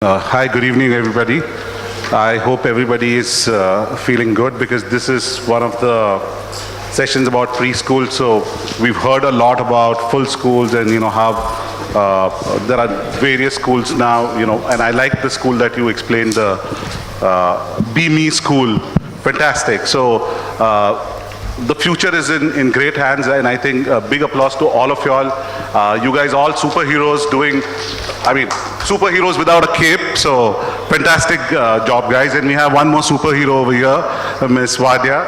Hi, good evening, everybody. I hope everybody is feeling good because this is one of the sessions about preschool. So we've heard a lot about full schools and how there are various schools now. And I like the school that you explained, the Be Me school. Fantastic. So the future is in great hands, and I think big applause to all of y'all. You guys all superheroes doing, superheroes without a cape, so fantastic job, guys. And we have one more superhero over here, Miss Wadia.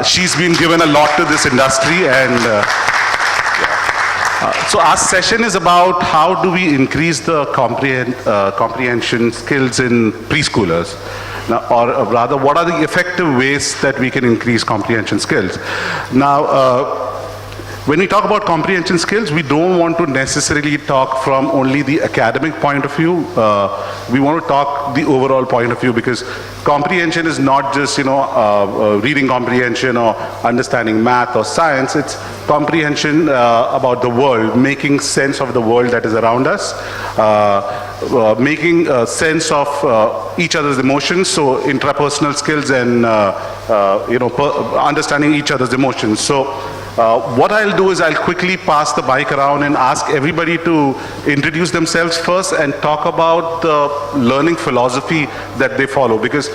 She's been given a lot to this industry, and so our session is about how do we increase the comprehension skills in preschoolers. Now, or rather, what are the effective ways that we can increase comprehension skills? Now, when we talk about comprehension skills, we don't want to necessarily talk from only the academic point of view. We want to talk the overall point of view, because comprehension is not just, reading comprehension or understanding math or science. It's comprehension about the world, making sense of the world that is around us, making sense of each other's emotions, so intrapersonal skills and, understanding each other's emotions. So what I'll do is I'll quickly pass the mic around and ask everybody to introduce themselves first and talk about the learning philosophy that they follow, because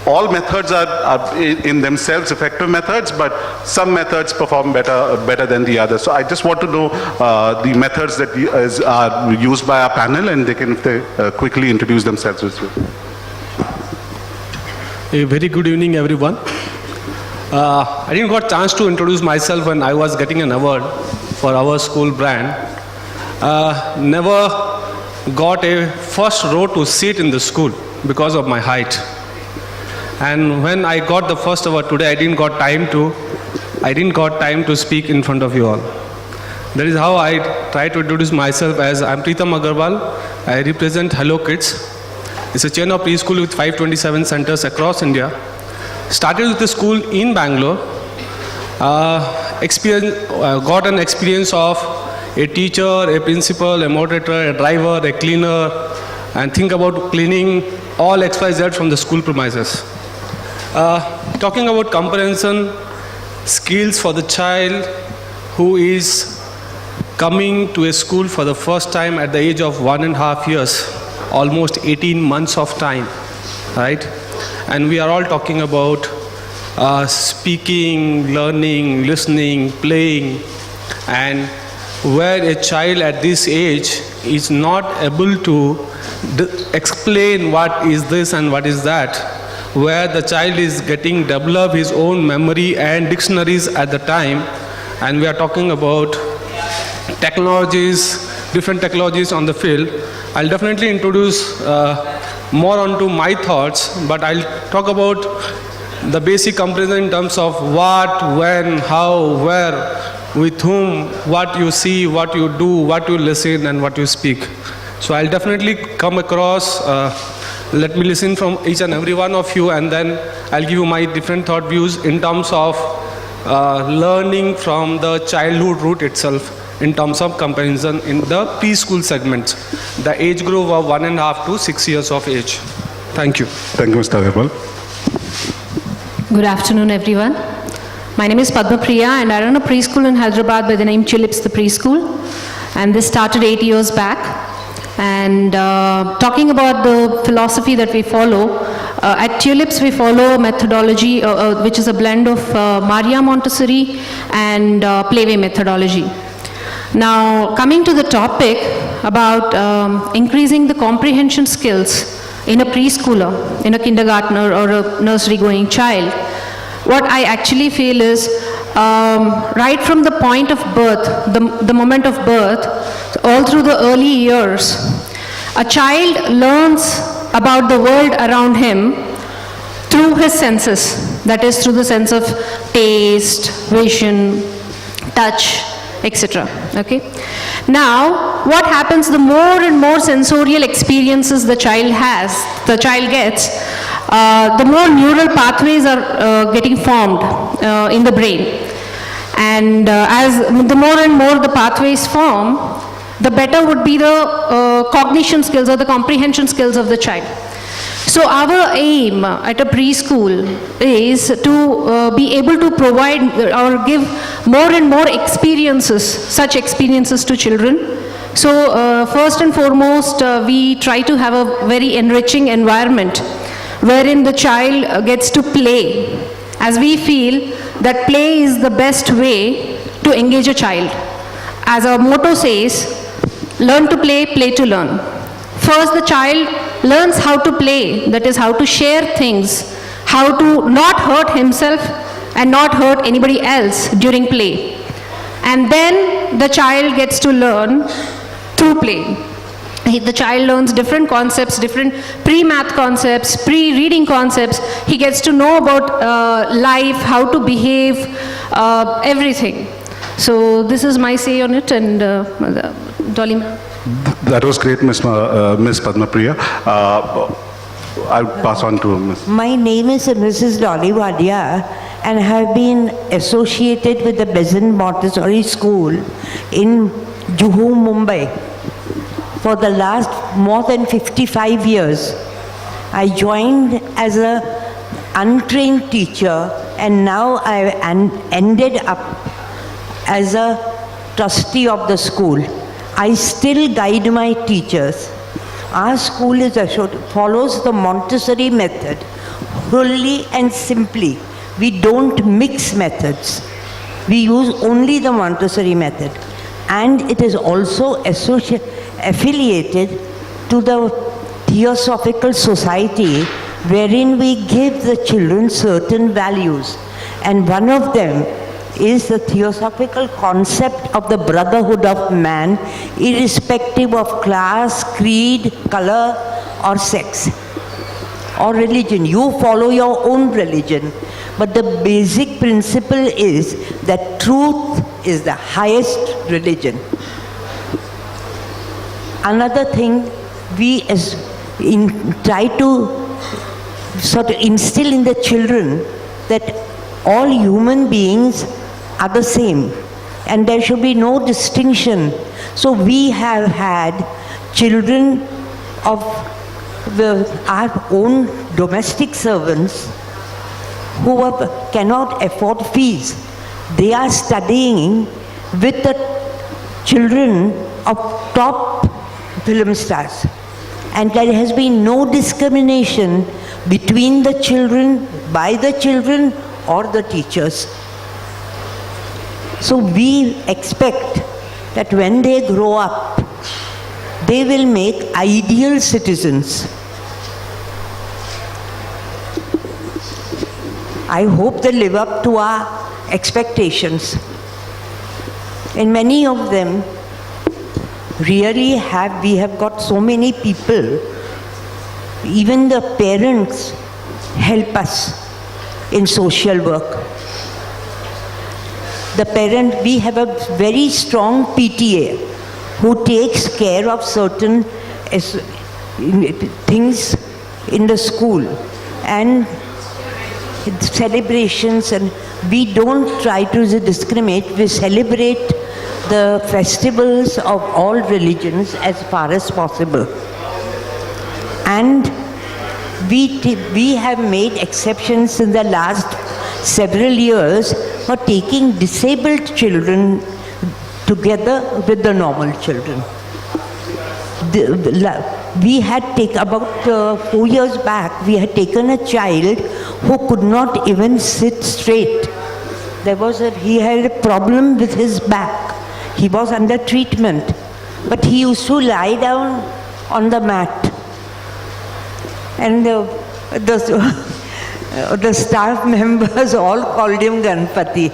all methods are in themselves effective methods, but some methods perform better than the others. So I just want to know the methods that are used by our panel, and they can quickly introduce themselves as well. A very good evening, everyone. I didn't got a chance to introduce myself when I was getting an award for our school brand. Never got a first row to sit in the school because of my height. And when I got the first award today, I didn't got time to speak in front of you all. That is how I try to introduce myself, as I'm Pritam Agarwal. I represent Hello Kids. It's a chain of preschool with 527 centers across India. Started with the school in Bangalore. Got an experience of a teacher, a principal, a moderator, a driver, a cleaner, and think about cleaning all XYZ from the school premises. Talking about comprehension skills for the child who is coming to a school for the first time at the age of 1.5 years, almost 18 months of time, right? And we are all talking about speaking, learning, listening, playing, and where a child at this age is not able to explain what is this and what is that, where the child is getting develop his own memory and dictionaries at the time. And we are talking about technologies, different technologies on the field. I'll definitely introduce more onto my thoughts, but I'll talk about the basic comprehension in terms of what, when, how, where, with whom, what you see, what you do, what you listen, and what you speak. So I'll definitely come across, let me listen from each and every one of you, and then I'll give you my different thought views in terms of learning from the childhood root itself, in terms of comparison in the preschool segments, the age group of 1.5 to 6 years of age. Thank you. Thank you, Mr. Agarwal. Good afternoon, everyone. My name is Padma Priya, and I run a preschool in Hyderabad by the name Tulips the Preschool. And this started 8 years back. And talking about the philosophy that we follow, at Tulips we follow a methodology which is a blend of Maria Montessori and Playway methodology. Now, coming to the topic about increasing the comprehension skills in a preschooler, in a kindergartner or a nursery going child, what I actually feel is right from the point of birth, the moment of birth, all through the early years, a child learns about the world around him through his senses, that is through the sense of taste, vision, touch, etc. Okay. Now, what happens, the more and more sensorial experiences the child gets, the more neural pathways are getting formed in the brain. And as the more and more the pathways form, the better would be the cognition skills or the comprehension skills of the child. So our aim at a preschool is to be able to provide or give more and more experiences, such experiences to children. So first and foremost, we try to have a very enriching environment wherein the child gets to play, as we feel that play is the best way to engage a child. As our motto says, learn to play, play to learn. First, the child learns how to play, that is, how to share things, how to not hurt himself and not hurt anybody else during play. And then the child gets to learn through play. The child learns different concepts, different pre-math concepts, pre-reading concepts. He gets to know about life, how to behave, everything. So this is my say on it, and Dolly ma'am. That was great, Miss Padma Priya. I'll pass on to Ms. My name is Mrs. Dolly Wadia, and I have been associated with the Besant Montessori School in Juhu, Mumbai for the last more than 55 years. I joined as an untrained teacher, and now I ended up as a trustee of the school. I still guide my teachers. Our school follows the Montessori method wholly and simply. We don't mix methods. We use only the Montessori method. And it is also affiliated to the Theosophical Society, wherein we give the children certain values. And one of them is the theosophical concept of the brotherhood of man, irrespective of class, creed, color, or sex, or religion. You follow your own religion. But the basic principle is that truth is the highest religion. Another thing, we try to sort of instill in the children that all human beings are the same, and there should be no distinction. So we have had children of our own domestic servants who cannot afford fees. They are studying with the children of top film stars, and there has been no discrimination between the children, by the children, or the teachers. So we expect that when they grow up, they will make ideal citizens. I hope they live up to our expectations. And many of them really we have got so many people, even the parents help us in social work. We have a very strong PTA who takes care of certain things in the school and celebrations, and we don't try to discriminate. We celebrate the festivals of all religions as far as possible. And we have made exceptions in the last several years for taking disabled children together with the normal children. We had about 4 years back, we had taken a child who could not even sit straight. He had a problem with his back. He was under treatment, but he used to lie down on the mat. And the staff members all called him Ganpati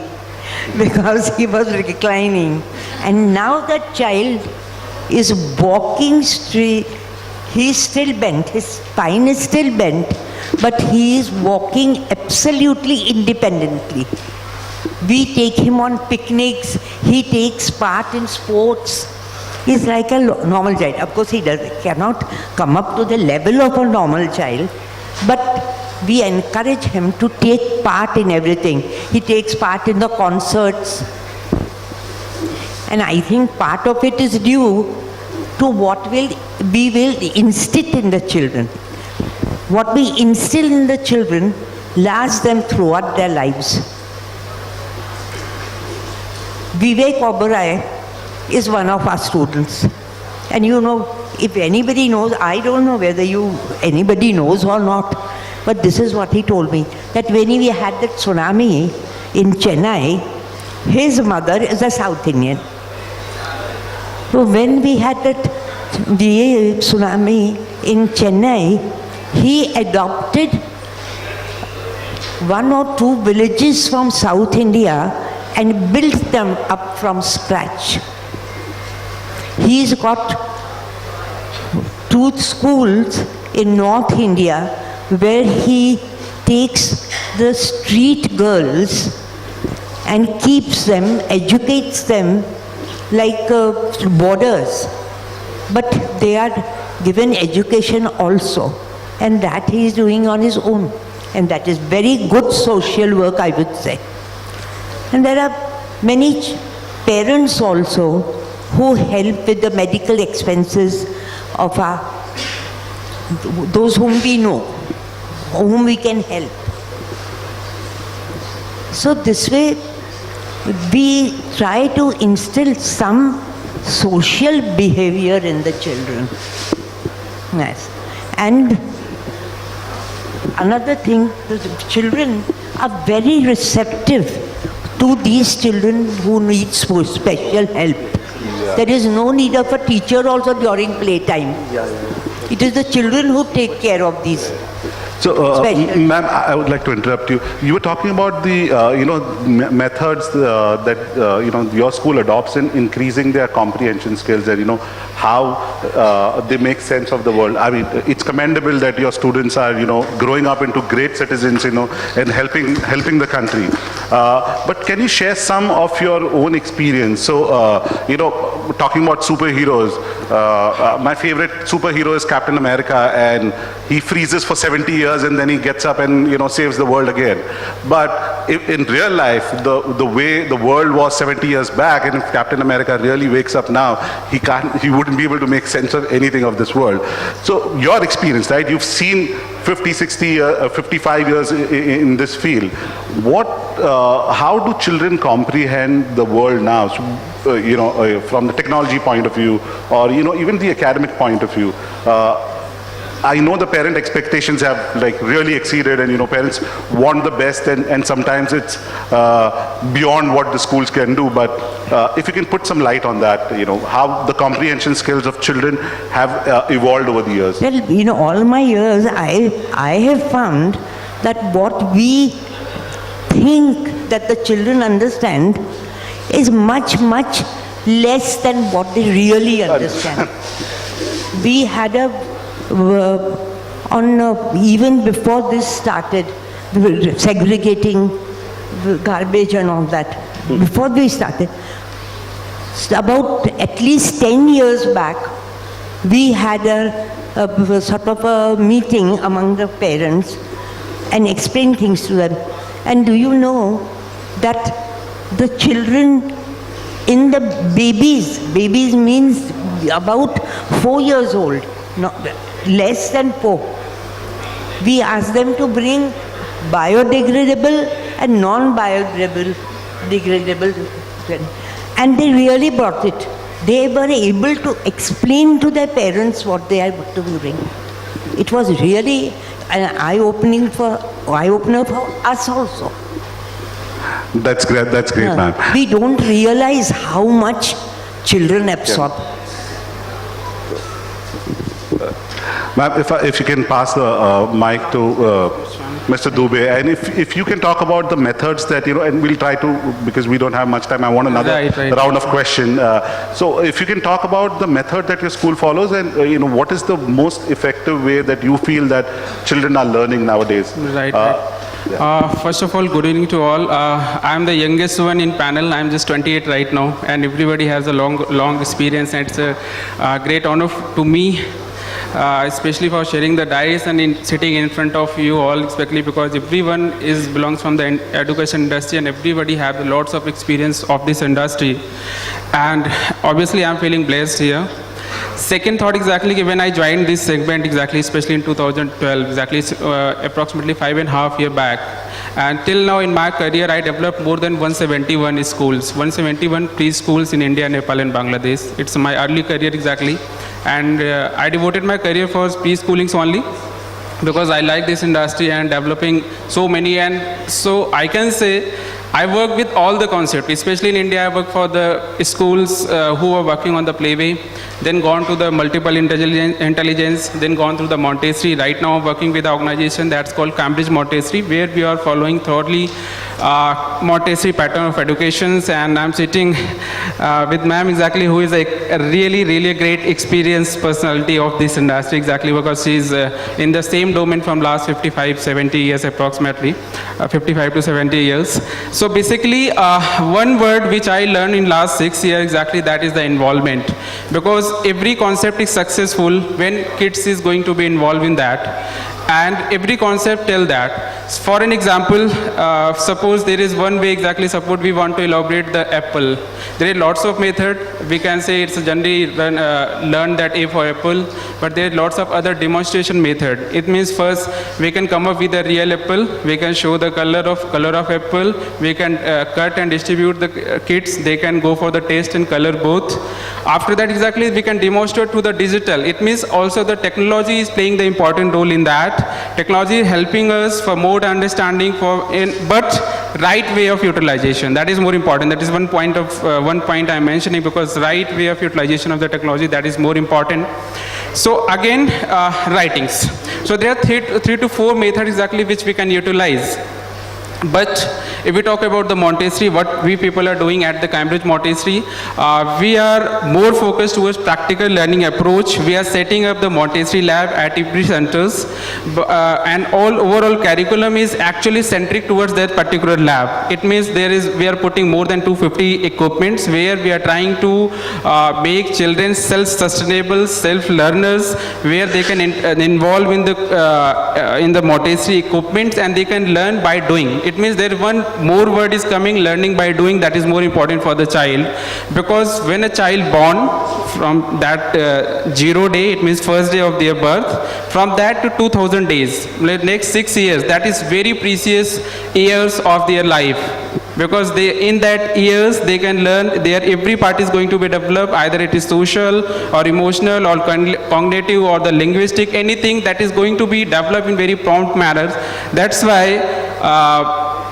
because he was reclining. And now that child is walking straight. He is still bent, his spine is still bent, but he is walking absolutely independently. We take him on picnics, he takes part in sports. He's like a normal child. Of course, he cannot come up to the level of a normal child, but we encourage him to take part in everything. He takes part in the concerts. And I think part of it is due to what we will instill in the children. What we instill in the children lasts them throughout their lives. Vivek Oberoi is one of our students. And you know, if anybody knows, I don't know whether anybody knows or not, but this is what he told me, that when we had that tsunami in Chennai, his mother is a South Indian. So when we had that tsunami in Chennai, he adopted 1 or 2 villages from South India and built them up from scratch. He's got 2 schools in North India where he takes the street girls and keeps them, educates them like boarders. But they are given education also. And that he is doing on his own. And that is very good social work, I would say. And there are many parents also who help with the medical expenses of those whom we know, whom we can help. So this way, we try to instill some social behavior in the children. Yes. And another thing, the children are very receptive to these children who need special help. There is no need of a teacher also during playtime. It is the children who take care of these. So, ma'am, I would like to interrupt you. You were talking about the, methods that, your school adopts in increasing their comprehension skills and, how they make sense of the world. I mean, it's commendable that your students are, growing up into great citizens, and helping the country. But can you share some of your own experience? So, talking about superheroes, my favorite superhero is Captain America, and he freezes for 70 years and then he gets up and saves the world again. But in real life, the way the world was 70 years back, and if Captain America really wakes up now, he wouldn't be able to make sense of anything of this world. So your experience, right? You've seen 50, 60, 55 years in this field. How do children comprehend the world now? So, from the technology point of view, or even the academic point of view. I know the parent expectations have really exceeded, and parents want the best, and sometimes it's beyond what the schools can do. But if you can put some light on that, how the comprehension skills of children have evolved over the years. Well, all my years, I have found that what we think that the children understand is much, much less than what they really understand. We had even before this started, segregating garbage and all that, before we started, about at least 10 years back, we had a sort of a meeting among the parents and explained things to them. And do you know that the children in the babies means about 4 years old, no, less than 4. We asked them to bring biodegradable and non-biodegradable, and they really brought it. They were able to explain to their parents what they are to bring. It was really an eye-opener for us also. That's great, ma'am. We don't realize how much children absorb. Ma'am, if you can pass the mic to Mr. Dubey, and if you can talk about the methods that, and we'll try to, because we don't have much time, I want another round of question. So if you can talk about the method that your school follows, and what is the most effective way that you feel that children are learning nowadays? Right. First of all, good evening to all. I'm the youngest one in panel. I'm just 28 right now, and everybody has a long experience, and it's a great honor to me especially for sharing the dice and sitting in front of you all, especially because everyone belongs from the education industry and everybody have lots of experience of this industry. And obviously, I'm feeling blessed here. Second thought, exactly when I joined this segment, exactly, especially in 2012, exactly approximately 5.5 years back. And till now in my career, I developed more than 171 schools, 171 preschools in India, Nepal, and Bangladesh. It's my early career exactly. And I devoted my career for preschoolings only, because I like this industry and developing so many. And so I can say I work with all the concepts, especially in India. I work for the schools who are working on the Playway, then gone to the multiple intelligence, then gone through the Montessori. Right now I'm working with an organization that's called Cambridge Montessori, where we are following thoroughly Montessori pattern of educations. And I'm sitting with ma'am exactly, who is a really great experienced personality of this industry exactly, because she's in the same domain from last 55-70 years approximately, 55 to 70 years. So basically, one word which I learned in last 6 years exactly, that is the involvement. Because every concept is successful when kids is going to be involved in that. And every concept tell that. For an example, suppose there is one way exactly, suppose we want to elaborate the apple. There are lots of method. We can say it's generally learn that A for apple, but there are lots of other demonstration method. It means first we can come up with a real apple, we can show the color of apple, we can cut and distribute the kids, they can go for the taste and color both. After that exactly we can demonstrate to the digital. It means also the technology is playing the important role in that. Technology is helping us for more understanding but right way of utilization. That is more important. That is one point I'm mentioning, because right way of utilization of the technology, that is more important. So again, writings. So there are three to four methods exactly which we can utilize. But if we talk about the Montessori, what we people are doing at the Cambridge Montessori, we are more focused towards practical learning approach. We are setting up the Montessori lab at every centers, and overall curriculum is actually centric towards that particular lab. It means we are putting more than 250 equipments where we are trying to make children self-sustainable, self-learners, where they can involve in the Montessori equipments and they can learn by doing. It means there one more word is coming, learning by doing. That is more important for the child, because when a child born from that 0 day, it means first day of their birth, from that to 2000 days, next 6 years, that is very precious years of their life. Because in that years they can learn, every part is going to be developed, either it is social or emotional or cognitive or the linguistic, anything that is going to be developed in very prompt manner. That's why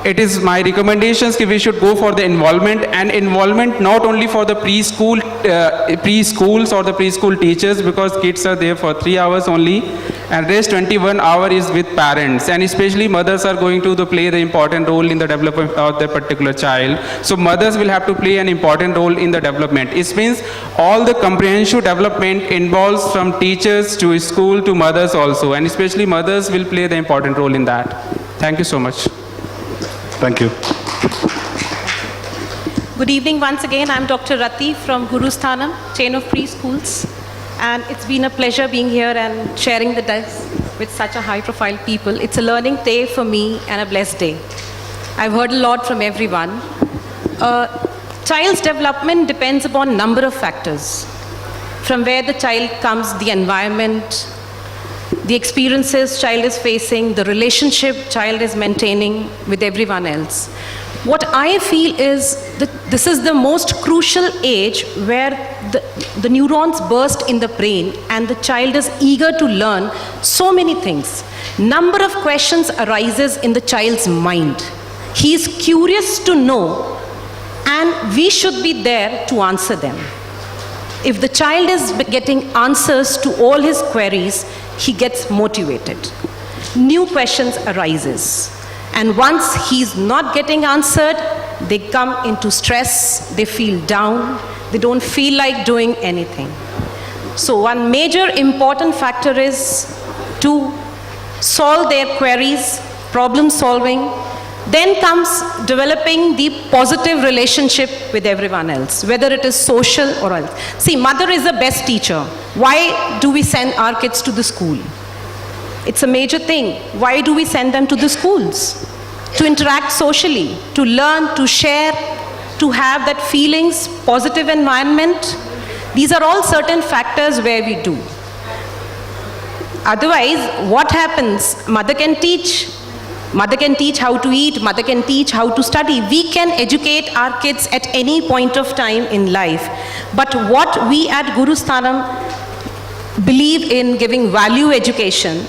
it is my recommendations that we should go for the involvement, and involvement not only for the preschools or the preschool teachers, because kids are there for 3 hours only, and rest 21 hours is with parents, and especially mothers are going to play the important role in the development of the particular child. So mothers will have to play an important role in the development. It means all the comprehensive development involves from teachers to school to mothers also, and especially mothers will play the important role in that. Thank you so much. Thank you. Good evening once again. I'm Dr. Rati from Guru Sthanam, chain of preschools. And it's been a pleasure being here and sharing the desk with such a high-profile people. It's a learning day for me and a blessed day. I've heard a lot from everyone. Child's development depends upon a number of factors. From where the child comes, the environment, the experiences child is facing, the relationship child is maintaining with everyone else. What I feel is that this is the most crucial age where the neurons burst in the brain and the child is eager to learn so many things. Number of questions arises in the child's mind. He is curious to know, and we should be there to answer them. If the child is getting answers to all his queries, he gets motivated. New questions arises. And once he's not getting answered, they come into stress, they feel down, they don't feel like doing anything. So one major important factor is to solve their queries, problem solving, Then comes developing the positive relationship with everyone else, whether it is social or else. See, mother is the best teacher. Why do we send our kids to the school? It's a major thing. Why do we send them to the schools? To interact socially, to learn, to share, to have that feelings, positive environment. These are all certain factors where we do. Otherwise, what happens? Mother can teach. Mother can teach how to eat. Mother can teach how to study. We can educate our kids at any point of time in life. But what we at Guru Sthanam believe in giving value education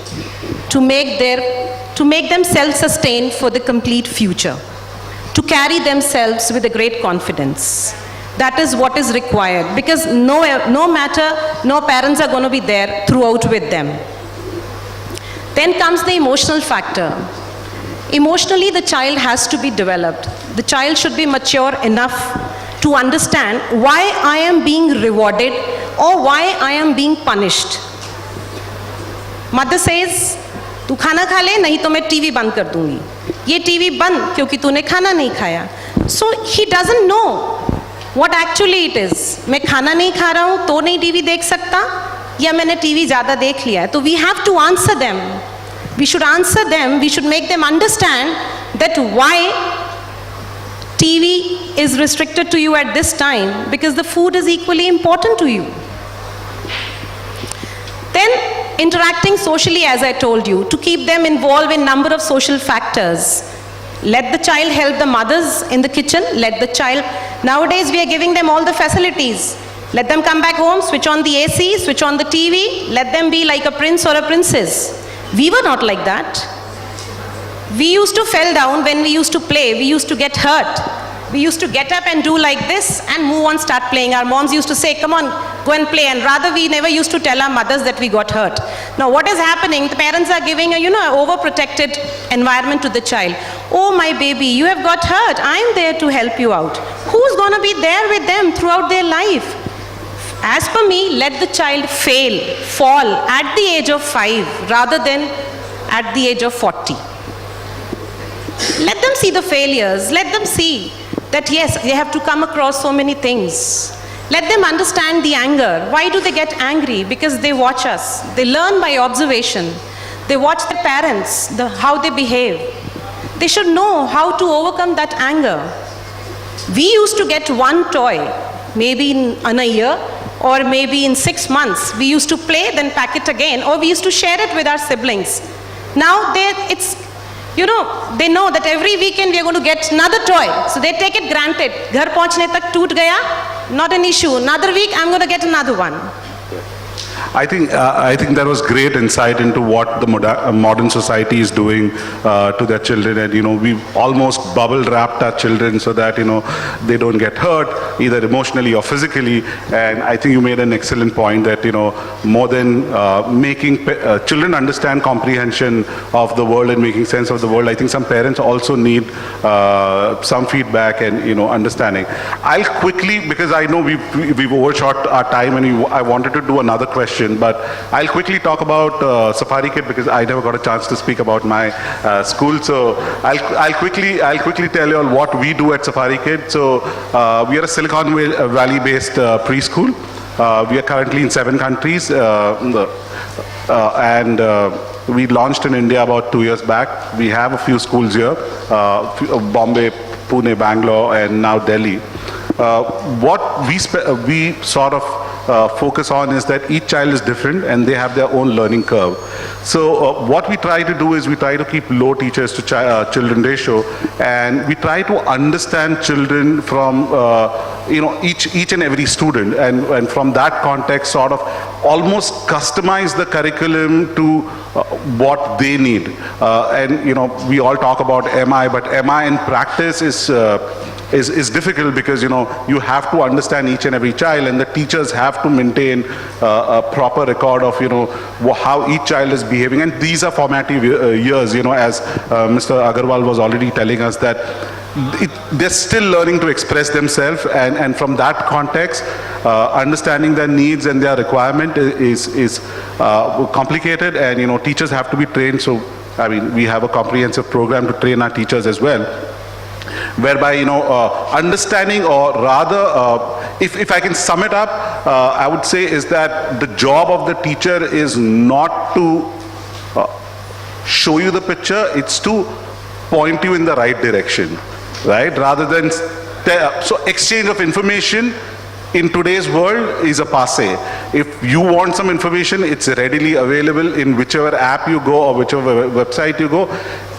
to make them self-sustained for the complete future, to carry themselves with a great confidence. That is what is required, because no parents are going to be there throughout with them. Then comes the emotional factor. Emotionally, the child has to be developed. The child should be mature enough to understand why I am being rewarded or why I am being punished. Mother says, तू खाना खा ले, नहीं तो मैं TV बंद कर दूंगी. ये टीवी बंद क्योंकि तूने खाना नहीं खाया. So he doesn't know what actually it is. मैं खाना नहीं खा रहा हूँ तो नहीं टीवी देख सकता, या मैंने टीवी ज़्यादा देख लिया है. तो we have to answer them. We should answer them. We should make them understand that why TV is restricted to you at this time, because the food is equally important to you. Then interacting socially, as I told you, to keep them involved in number of social factors. Let the child help the mothers in the kitchen. Let the child, nowadays we are giving them all the facilities. Let them come back home, switch on the AC, switch on the TV, let them be like a prince or a princess. We were not like that. We used to fall down when we used to play. We used to get hurt. We used to get up and do like this and move on, start playing. Our moms used to say, come on, go and play. And rather, we never used to tell our mothers that we got hurt. Now, what is happening? The parents are giving a, overprotected environment to the child. Oh, my baby, you have got hurt. I'm there to help you out. Who's going to be there with them throughout their life? As per me, let the child fall at the age of 5 rather than at the age of 40. Let them see the failures. Let them see that yes, they have to come across so many things. Let them understand the anger. Why do they get angry? Because they watch us. They learn by observation. They watch their parents, how they behave. They should know how to overcome that anger. We used to get one toy, maybe in a year, or maybe in 6 months. We used to play, then pack it again, or we used to share it with our siblings. Now they know that every weekend we are going to get another toy. So they take it granted. Ghar pahunchne tak toot gaya, not an issue. Another week I'm going to get another one. I think that was great insight into what the modern society is doing to their children, and we've almost bubble wrapped our children so that they don't get hurt either emotionally or physically. And I think you made an excellent point that more than making children understand comprehension of the world and making sense of the world, I think some parents also need some feedback and understanding. I'll quickly, because I know we've overshot our time and I wanted to do another question, but I'll quickly talk about Safari Kid because I never got a chance to speak about my school. So I'll quickly tell you all what we do at Safari Kid. So we are a Silicon Valley-based preschool. We are currently in 7 countries, and we launched in India about 2 years back. We have a few schools here: Bombay, Pune, Bangalore, and now Delhi. What we sort of focus on is that each child is different and they have their own learning curve. So what we try to do is we try to keep low teachers to children ratio, and we try to understand children from each and every student, and from that context sort of almost customize the curriculum to what they need. And we all talk about MI, but MI in practice is difficult because you have to understand each and every child, and the teachers have to maintain a proper record of how each child is behaving. And these are formative years, as Mr. Agarwal was already telling us, that they're still learning to express themselves, and from that context, understanding their needs and their requirement is complicated, and teachers have to be trained. So I mean, we have a comprehensive program to train our teachers as well, whereby, understanding, or rather, if I can sum it up, I would say is that the job of the teacher is not to show you the picture, it's to point you in the right direction, right? Rather than, so exchange of information in today's world is a passe. If you want some information, it's readily available in whichever app you go or whichever website you go.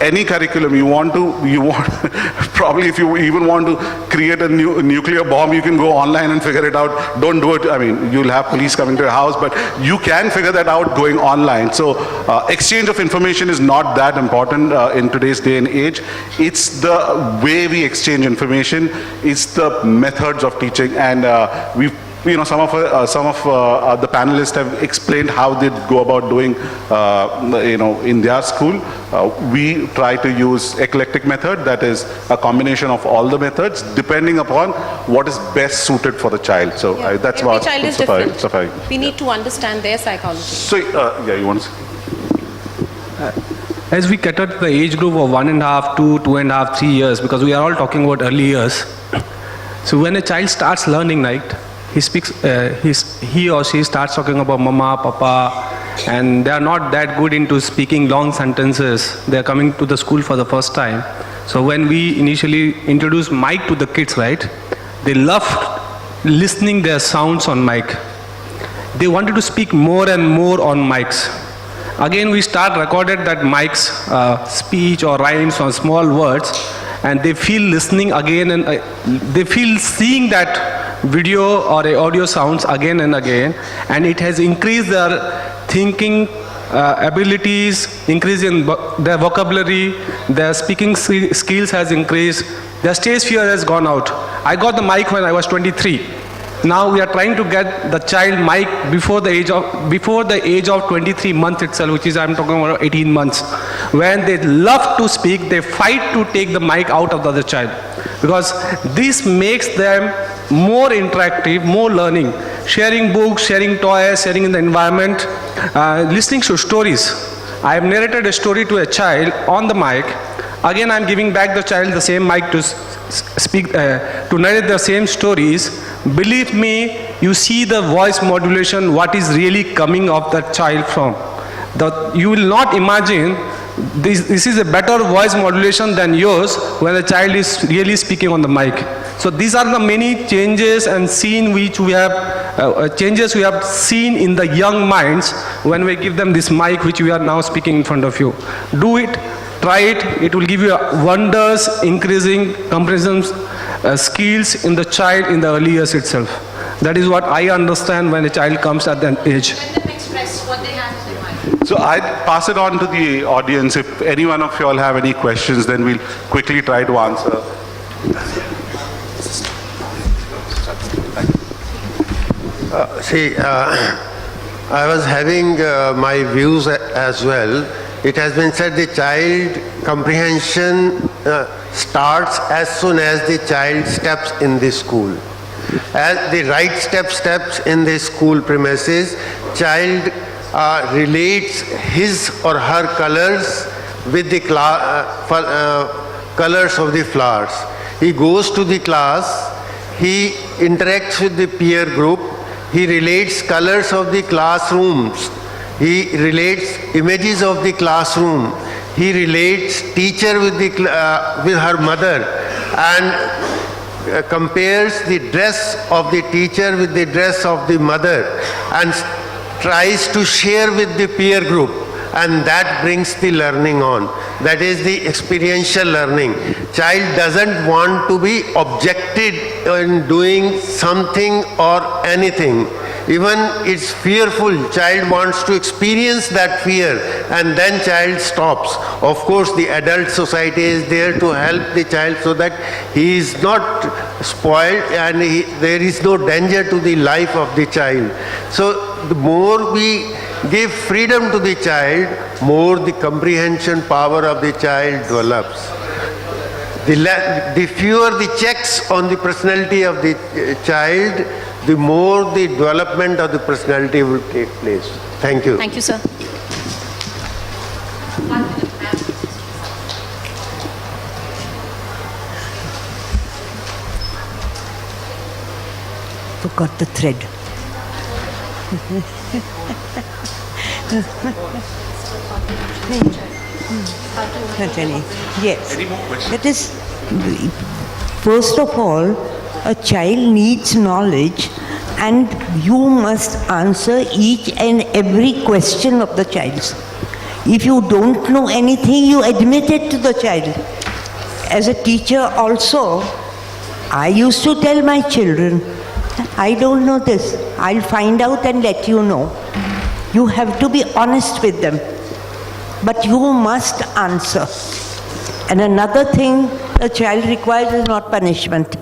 Any curriculum you want, probably if you even want to create a new nuclear bomb, you can go online and figure it out. Don't do it, I mean, you'll have police coming to your house, but you can figure that out going online. So exchange of information is not that important in today's day and age. It's the way we exchange information, it's the methods of teaching, and some of the panelists have explained how they go about doing, in their school. We try to use eclectic method, that is a combination of all the methods, depending upon what is best suited for the child. So that's Every what child is Safari- different. Safari. We need to understand their psychology. So, you want to say? As we cater to the age group of 1.5, 2, 2.5, 3 years, because we are all talking about early years. So when a child starts learning, right, he or she starts talking about mama, papa, and they are not that good into speaking long sentences. They are coming to the school for the first time. So when we initially introduce mic to the kids, right, they love listening their sounds on mic. They wanted to speak more and more on mics. Again, we start recorded that mics, speech or rhymes or small words, and they feel listening again, and they feel seeing that video or audio sounds again and again, and it has increased their thinking abilities, increase in their vocabulary, their speaking skills has increased, their stage fear has gone out. I got the mic when I was 23. Now we are trying to get the child mic before the age of 23 months itself, which is, I'm talking about 18 months. When they love to speak, they fight to take the mic out of the other child, because this makes them more interactive, more learning, sharing books, sharing toys, sharing in the environment, listening to stories. I have narrated a story to a child on the mic. Again, I'm giving back the child the same mic to speak, to narrate the same stories. Believe me, you see the voice modulation, what is really coming of that child from. You will not imagine this is a better voice modulation than yours when the child is really speaking on the mic. So these are the many changes and changes we have seen in the young minds when we give them this mic which we are now speaking in front of you. Do it. Try it. It will give you wonders, increasing comprehension skills in the child in the early years itself. That is what I understand when a child comes at that age. Let them express what they have in their mind. So I'd pass it on to the audience. If any one of you all have any questions, then we'll quickly try to answer. I was having my views as well. It has been said the child comprehension starts as soon as the child steps in the school. As the right steps in the school premises, child relates his or her colors with the colors of the flowers. He goes to the class, he interacts with the peer group, he relates colors of the classrooms, he relates images of the classroom, he relates teacher with her mother, and compares the dress of the teacher with the dress of the mother, and tries to share with the peer group, and that brings the learning on. That is the experiential learning. Child doesn't want to be objected in doing something or anything. Even it's fearful, child wants to experience that fear, and then child stops. Of course, the adult society is there to help the child so that he is not spoiled and there is no danger to the life of the child. So the more we give freedom to the child, more the comprehension power of the child develops. The fewer the checks on the personality of the child, the more the development of the personality will take place. Thank you. Thank you, sir. got the thread. Certainly, yes. That is, first of all, a child needs knowledge, and you must answer each and every question of the child's. If you don't know anything, you admit it to the child. As a teacher also, I used to tell my children, I don't know this. I'll find out and let you know. You have to be honest with them. But you must answer. And another thing a child requires is not punishment.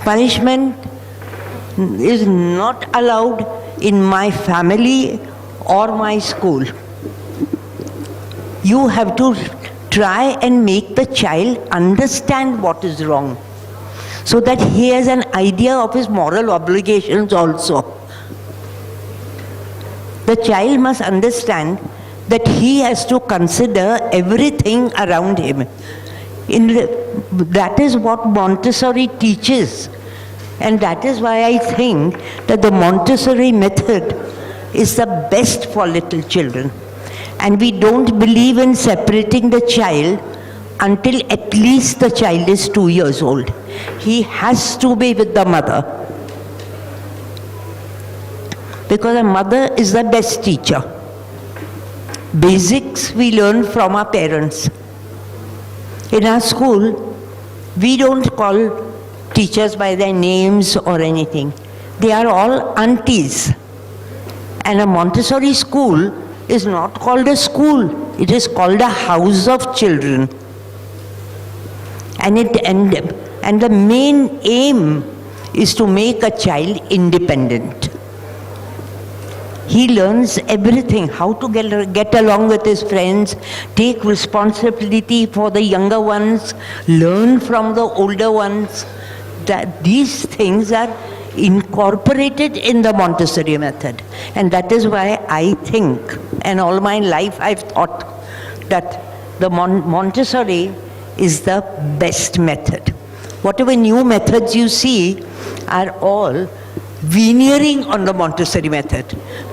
Punishment is not allowed in my family or my school. You have to try and make the child understand what is wrong, so that he has an idea of his moral obligations also. The child must understand that he has to consider everything around him. That is what Montessori teaches. And that is why I think that the Montessori method is the best for little children. And we don't believe in separating the child until at least the child is 2 years old. He has to be with the mother. Because a mother is the best teacher. Basics we learn from our parents. In our school, we don't call teachers by their names or anything. They are all aunties. And a Montessori school is not called a school. It is called a house of children. And the main aim is to make a child independent. He learns everything, how to get along with his friends, take responsibility for the younger ones, learn from the older ones. That these things are incorporated in the Montessori method. And that is why I think, and all my life I've thought, that the Montessori is the best method. Whatever new methods you see are all veneering on the Montessori method.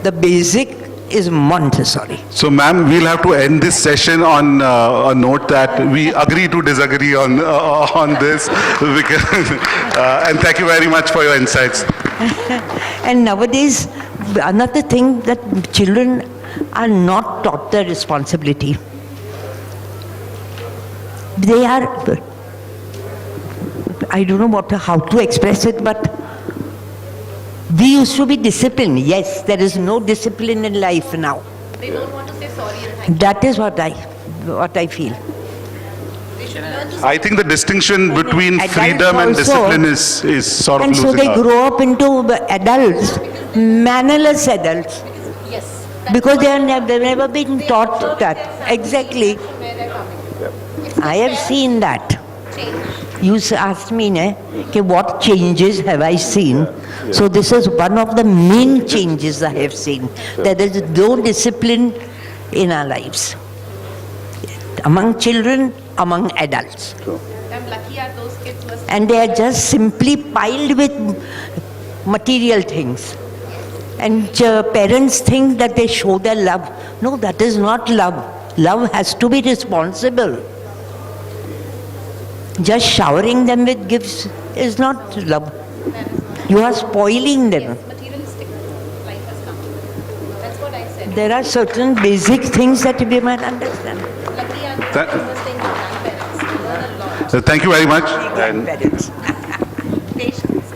The basic is Montessori. So, ma'am, we'll have to end this session on a note that we agree to disagree on this. Because, and thank you very much for your insights. And nowadays, another thing that children are not taught their responsibility. They are, I don't know how to express it, but we used to be disciplined. Yes, there is no discipline in life now. They don't want to say sorry and thank you. That is what I feel. They should learn to I think the distinction between adults freedom and also- discipline is sort of And so losing they out. grow up into adults, mannerless adults, yes. because they've never been taught that. Exactly. Where they're coming. I have seen that. Change. You asked me, what changes have I seen? So this is one of the main changes I have seen. That there is no discipline in our lives. Among children, among adults. I'm lucky are those kids who are And they are just simply piled with material things. And parents think that they show their love. No, that is not love. Love has to be responsible. Just showering them with gifts is not love. You are spoiling them. materialistic. Life has come. That's what I said. There are certain basic things that we might understand. Lucky are That- those things grandparents. Learn a lot. Thank you very much. And Parents. Patience.